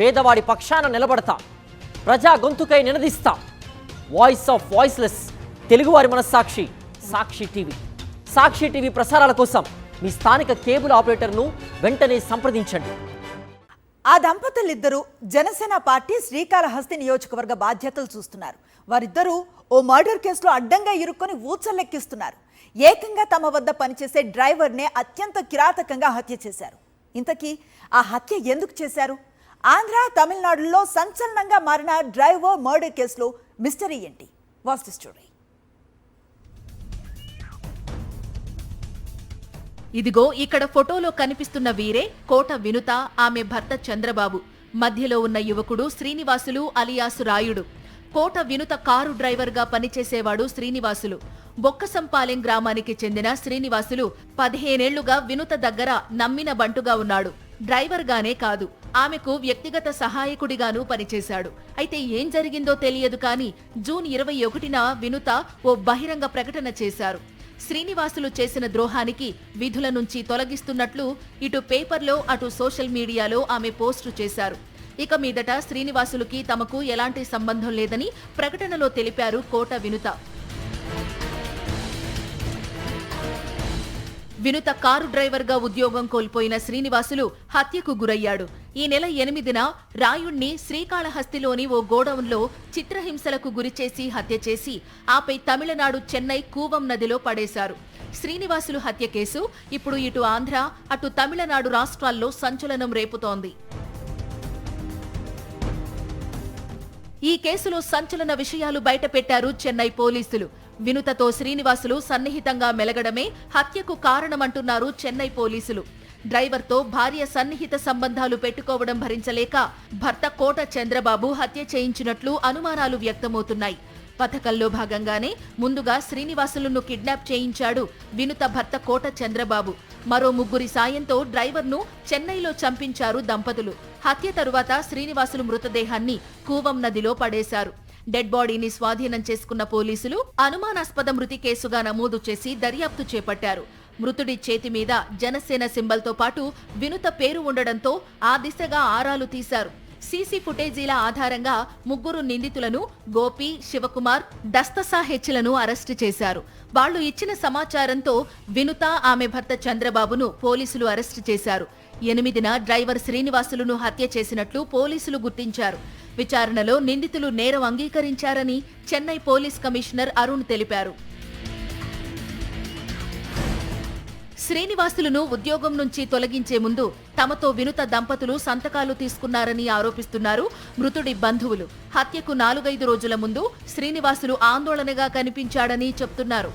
పేదవాడి పక్షాన నిలబడతా, ప్రజా గొంతుకై నినదిస్తా. వాయిస్ ఆఫ్ వాయిస్లెస్, తెలుగువారి మనస్సాక్షి, సాక్షి టీవీ. సాక్షి టీవీ ప్రసారాల కోసం మీ స్థానిక కేబుల్ ఆపరేటర్ను వెంటనే సంప్రదించండి. ఆ దంపతులిద్దరూ జనసేన పార్టీ శ్రీకాళహస్తి నియోజకవర్గ బాధ్యతలు చూస్తున్నారు. వారిద్దరూ ఓ మర్డర్ కేసులో అడ్డంగా ఇరుక్కొని ఊచలెక్కిస్తున్నారు. ఏకంగా తమ వద్ద పనిచేసే డ్రైవర్నే అత్యంత కిరాతకంగా హత్య చేశారు. ఇంతకీ ఆ హత్య ఎందుకు చేశారు? ఆంధ్ర, తమిళనాడులో సంచలనంగా మారిన డ్రైవర్ మర్డర్ కేసులో మిస్టరీ ఏంటి? Watch the story. ఇదిగో ఇక్కడ ఫోటోలో కనిపిస్తున్న వీరే కోట వినుత, ఆమె భర్త చంద్రబాబు. మధ్యలో ఉన్న యువకుడు శ్రీనివాసులు అలియాసు రాయుడు. కోట వినుత కారు డ్రైవర్గా పనిచేసేవాడు శ్రీనివాసులు. బొక్కసంపాలెం గ్రామానికి చెందిన శ్రీనివాసులు 15 ఏళ్లుగా వినుత దగ్గర నమ్మిన బంటుగా ఉన్నాడు. డ్రైవర్గానే కాదు, ఆమెకు వ్యక్తిగత సహాయకుడిగానూ పనిచేశాడు. అయితే ఏం జరిగిందో తెలియదు కానీ జూన్ 21న వినుత ఓ బహిరంగ ప్రకటన చేశారు. శ్రీనివాసులు చేసిన ద్రోహానికి విధుల నుంచి తొలగిస్తున్నట్లు ఇటు పేపర్లో అటు సోషల్ మీడియాలో ఆమె పోస్టు చేశారు. ఇక మీదట శ్రీనివాసులకి తమకు ఎలాంటి సంబంధం లేదని ప్రకటనలో తెలిపారు కోట వినుత. వినుత కారు డ్రైవర్గా ఉద్యోగం కోల్పోయిన శ్రీనివాసులు హత్యకు గురయ్యాడు. ఈ నెల 8న రాయుణ్ణి శ్రీకాళహస్తిలోని ఓ గోడౌన్లో చిత్రహింసలకు గురిచేసి హత్య చేసి ఆపై తమిళనాడు చెన్నై కూవం నదిలో పడేశారు. శ్రీనివాసులు హత్య కేసు ఇప్పుడు ఇటు ఆంధ్ర అటు తమిళనాడు రాష్ట్రాల్లో సంచలనం రేపుతోంది. ఈ కేసులో సంచలన విషయాలు బయటపెట్టారు చెన్నై పోలీసులు. వినుతతో శ్రీనివాసులు సన్నిహితంగా మెలగడమే హత్యకు కారణమంటున్నారు చెన్నై పోలీసులు. డ్రైవర్తో భార్య సన్నిహిత సంబంధాలు పెట్టుకోవడం భరించలేక భర్త కోట చంద్రబాబు హత్య చేయించినట్లు అనుమానాలు వ్యక్తమవుతున్నాయి. పథకంలో భాగంగానే ముందుగా శ్రీనివాసులను కిడ్నాప్ చేయించాడు వినుత భర్త కోట చంద్రబాబు. మరో 3 సాయంతో డ్రైవర్ను చెన్నైలో చంపించారు దంపతులు. హత్య తరువాత శ్రీనివాసులు మృతదేహాన్ని కూవం నదిలో పడేశారు. డెడ్ బాడీని స్వాధీనం చేసుకున్న పోలీసులు అనుమానాస్పద మృతి కేసుగా నమోదు చేసి దర్యాప్తు చేపట్టారు. మృతుడి చేతి మీద జనసేన సింబల్తో పాటు వినుత పేరు ఉండడంతో ఆ దిశగా ఆరాలు తీశారు. సీసీ ఫుటేజీల ఆధారంగా 3 నిందితులను గోపి, శివకుమార్, దస్తసా హెచ్లను అరెస్టు చేశారు. వాళ్లు ఇచ్చిన సమాచారంతో వినుత, ఆమె భర్త చంద్రబాబును పోలీసులు అరెస్టు చేశారు. 8న డ్రైవర్ శ్రీనివాసులను హత్య చేసినట్లు పోలీసులు గుర్తించారు. విచారణలో నిందితులు నేరం అంగీకరించారని చెన్నై పోలీస్ కమిషనర్ అరుణ్ తెలిపారు. శ్రీనివాసులను ఉద్యోగం నుంచి తొలగించే ముందు తమతో వినుత దంపతులు సంతకాలు తీసుకున్నారని ఆరోపిస్తున్నారు మృతుడి బంధువులు. హత్యకు 4-5 రోజుల ముందు శ్రీనివాసులు ఆందోళనగా కనిపించాడని చెప్తున్నారు.